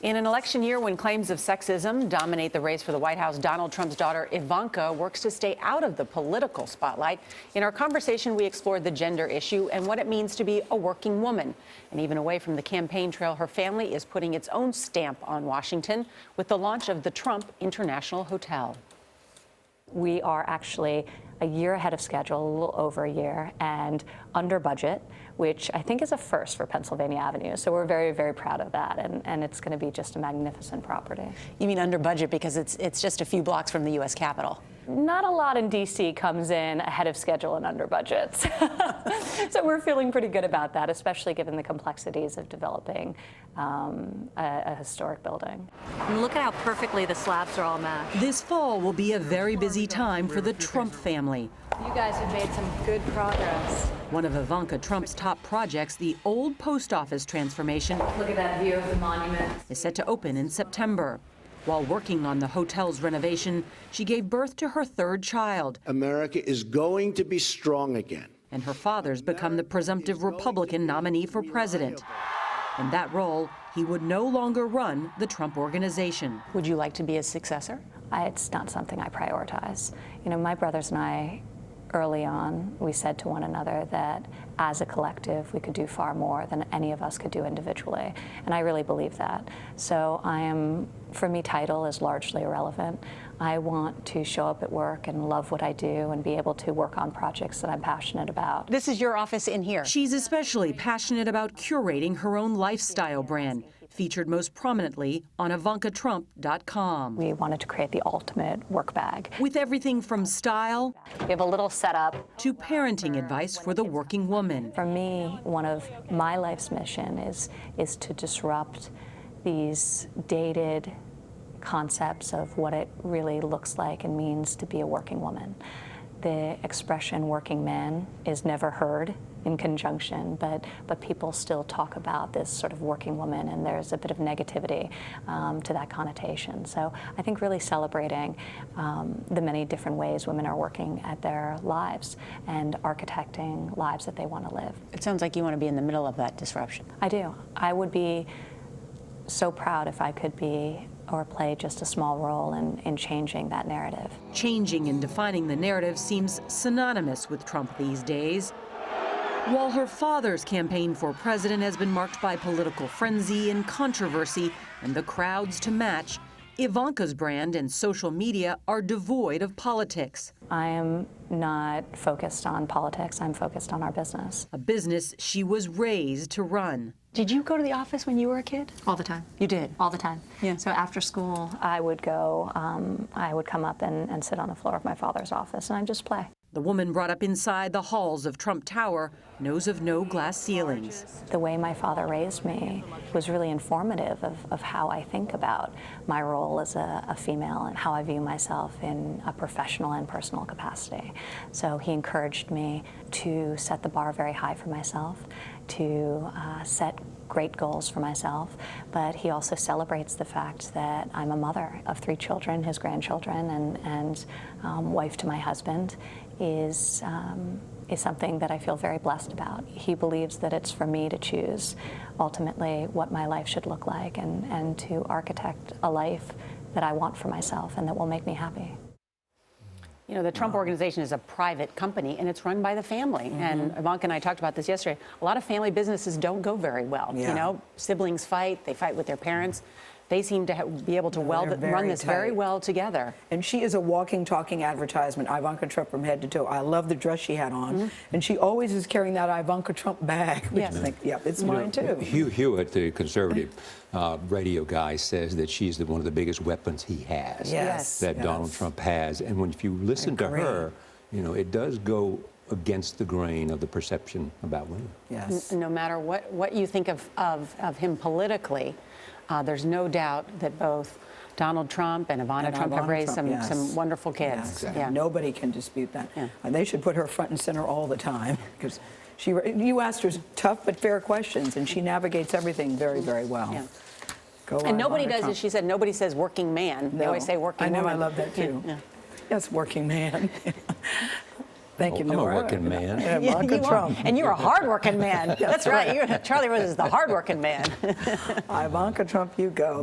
In an election year when claims of sexism dominate the race for the White House, Donald Trump's daughter Ivanka works to stay out of the political spotlight. In our conversation, we explored the gender issue and what it means to be a working woman. And even away from the campaign trail, her family is putting its own stamp on Washington with the launch of the Trump International Hotel. We are actually a year ahead of schedule, a little over a year, and under budget, which I think is a first for Pennsylvania Avenue. So we're very, very proud of that, and it's going to be just a magnificent property. You mean under budget because it's just a few blocks from the U.S. Capitol? Not a lot in D.C. comes in ahead of schedule and under budgets. So we're feeling pretty good about that, especially given the complexities of developing a historic building. And look at how perfectly the slabs are all matched. This fall will be a very busy time for the Trump family. You guys have made some good progress. One of Ivanka Trump's top projects, the old post office transformation, Look at that view of the monument. is set to open in September. While working on the hotel's renovation, she gave birth to her third child. America is going to be strong again. And her father's become the presumptive Republican nominee for president. In that role, he would no longer run the Trump Organization. Would you like to be his successor? It's not something I prioritize. You know, my brothers and I, early on, we said to one another that as a collective, we could do far more than any of us could do individually. And I really believe that. So for me, title is largely irrelevant. I want to show up at work and love what I do and be able to work on projects that I'm passionate about. This is your office in here. She's especially passionate about curating her own lifestyle brand, featured most prominently on IvankaTrump.com. We wanted to create the ultimate work bag. With everything from style We have a little setup. to parenting advice for the working woman. For me, one of my life's mission is to disrupt these dated concepts of what it really looks like and means to be a working woman. The expression working man is never heard in conjunction, but people still talk about this sort of working woman, and there's a bit of negativity to that connotation. So I think really celebrating the many different ways women are working at their lives and architecting lives that they want to live. It sounds like you want to be in the middle of that disruption. I do. I would be so proud if I could be or play just a small role in changing that narrative. Changing and defining the narrative seems synonymous with Trump these days. While her father's campaign for president has been marked by political frenzy and controversy and the crowds to match, Ivanka's brand and social media are devoid of politics. I am not focused on politics. I'm focused on our business. A business she was raised to run. Did you go to the office when you were a kid? All the time. You did? All the time. Yeah. So after school, I would go, I would come up and sit on the floor of my father's office, and I'd just play. The woman brought up inside the halls of Trump Tower knows of no glass ceilings. The way my father raised me was really informative of how I think about my role as a female and how I view myself in a professional and personal capacity. So he encouraged me to set the bar very high for myself, to set great goals for myself, but he also celebrates the fact that I'm a mother of 3 children, his grandchildren, and wife to my husband is something that I feel very blessed about. He believes that it's for me to choose ultimately what my life should look like and to architect a life that I want for myself and that will make me happy. You know, the Trump Organization is a private company, and it's run by the family. And Ivanka and I talked about this yesterday. A lot of family businesses don't go very well. Yeah. You know, siblings fight, they fight with their parents. They seem to be able to run this very well together. And she is a walking, talking advertisement, Ivanka Trump from head to toe. I love the dress she had on. And she always is carrying that Ivanka Trump bag. Which Yes. I think, yeah, it's mine too. Hugh Hewitt, the conservative radio guy, says that she's one of the biggest weapons he has. Yes. That Donald Trump has. And if you listen to her, you know, it does go against the grain of the perception about women. Yes. No matter what you think of him politically, there's no doubt that both Donald Trump and Ivana Trump have raised some wonderful kids. Yes. Exactly. Yeah. Nobody can dispute that. Yeah. And they should put her front and center all the time because you asked her tough but fair questions, and she navigates everything very, very well. Yeah. Go And on, nobody Ivana does, Trump. as she said, nobody says working man. They No. always say working I know, woman. I love that too. Yeah. Yes, working man. Thank you, I'm a Nora. working man. And Yeah, Ivanka you are. Trump. And you're a hardworking man. That's right. Charlie Rose is the hardworking man. Ivanka Trump, you go.